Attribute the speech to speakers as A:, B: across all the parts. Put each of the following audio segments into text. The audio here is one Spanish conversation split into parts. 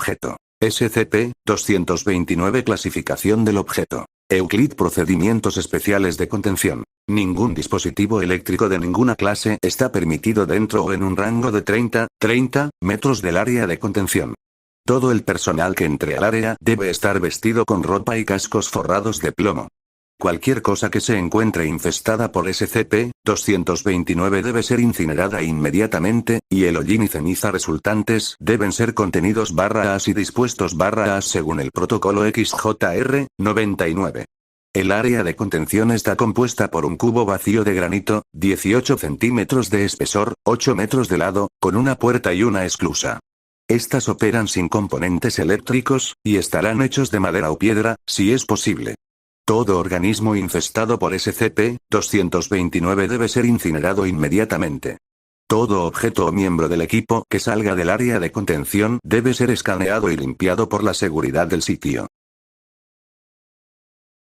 A: objeto. SCP-229 Clasificación del objeto. Euclid Procedimientos especiales de contención. Ningún dispositivo eléctrico de ninguna clase está permitido dentro o en un rango de 30 metros del área de contención. Todo el personal que entre al área debe estar vestido con ropa y cascos forrados de plomo. Cualquier cosa que se encuentre infestada por SCP-229 debe ser incinerada inmediatamente, y el hollín y ceniza resultantes deben ser contenidos /as y dispuestos /as según el protocolo XJR-99. El área de contención está compuesta por un cubo vacío de granito, 18 centímetros de espesor, 8 metros de lado, con una puerta y una esclusa. Estas operan sin componentes eléctricos, y estarán hechos de madera o piedra, si es posible. Todo organismo infestado por SCP-229 debe ser incinerado inmediatamente. Todo objeto o miembro del equipo que salga del área de contención debe ser escaneado y limpiado por la seguridad del sitio.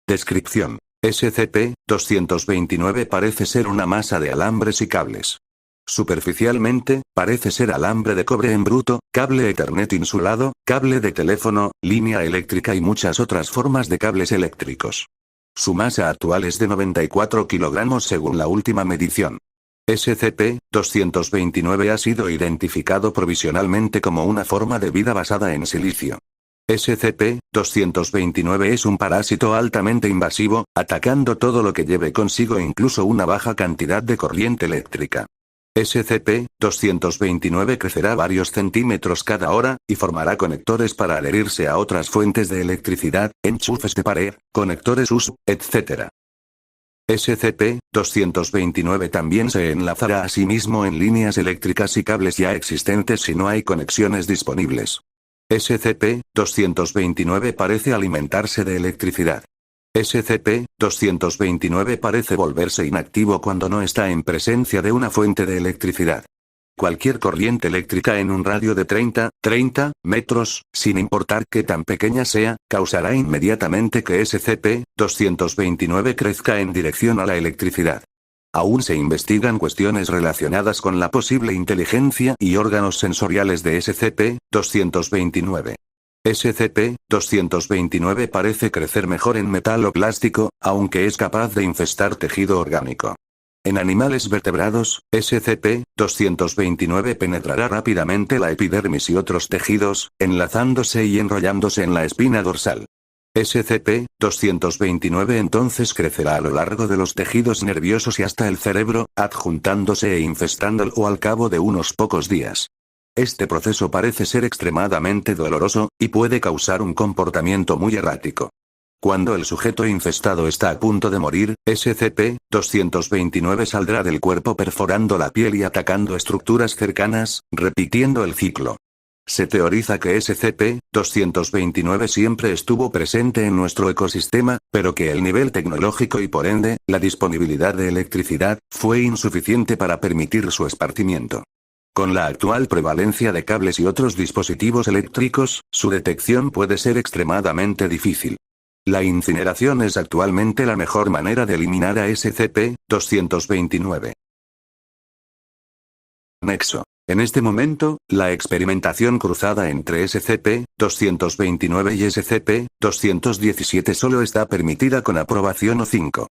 A: Descripción: SCP-229 parece ser una masa de alambres y cables. Superficialmente, parece ser alambre de cobre en bruto, cable Ethernet insulado, cable de teléfono, línea eléctrica y muchas otras formas de cables eléctricos. Su masa actual es de 94 kilogramos según la última medición. SCP-229 ha sido identificado provisionalmente como una forma de vida basada en silicio. SCP-229 es un parásito altamente invasivo, atacando todo lo que lleve consigo incluso una baja cantidad de corriente eléctrica. SCP-229 crecerá varios centímetros cada hora, y formará conectores para adherirse a otras fuentes de electricidad, enchufes de pared, conectores USB, etc. SCP-229 también se enlazará a sí mismo en líneas eléctricas y cables ya existentes si no hay conexiones disponibles. SCP-229 parece alimentarse de electricidad. SCP-229 parece volverse inactivo cuando no está en presencia de una fuente de electricidad. Cualquier corriente eléctrica en un radio de 30 metros, sin importar qué tan pequeña sea, causará inmediatamente que SCP-229 crezca en dirección a la electricidad. Aún se investigan cuestiones relacionadas con la posible inteligencia y órganos sensoriales de SCP-229. SCP-229 parece crecer mejor en metal o plástico, aunque es capaz de infestar tejido orgánico. En animales vertebrados, SCP-229 penetrará rápidamente la epidermis y otros tejidos, enlazándose y enrollándose en la espina dorsal. SCP-229 entonces crecerá a lo largo de los tejidos nerviosos y hasta el cerebro, adjuntándose e infestándolo al cabo de unos pocos días. Este proceso parece ser extremadamente doloroso, y puede causar un comportamiento muy errático. Cuando el sujeto infestado está a punto de morir, SCP-229 saldrá del cuerpo perforando la piel y atacando estructuras cercanas, repitiendo el ciclo. Se teoriza que SCP-229 siempre estuvo presente en nuestro ecosistema, pero que el nivel tecnológico y por ende, la disponibilidad de electricidad, fue insuficiente para permitir su esparcimiento. Con la actual prevalencia de cables y otros dispositivos eléctricos, su detección puede ser extremadamente difícil. La incineración es actualmente la mejor manera de eliminar a SCP-229. Nexo. En este momento, la experimentación cruzada entre SCP-229 y SCP-217 solo está permitida con aprobación O5.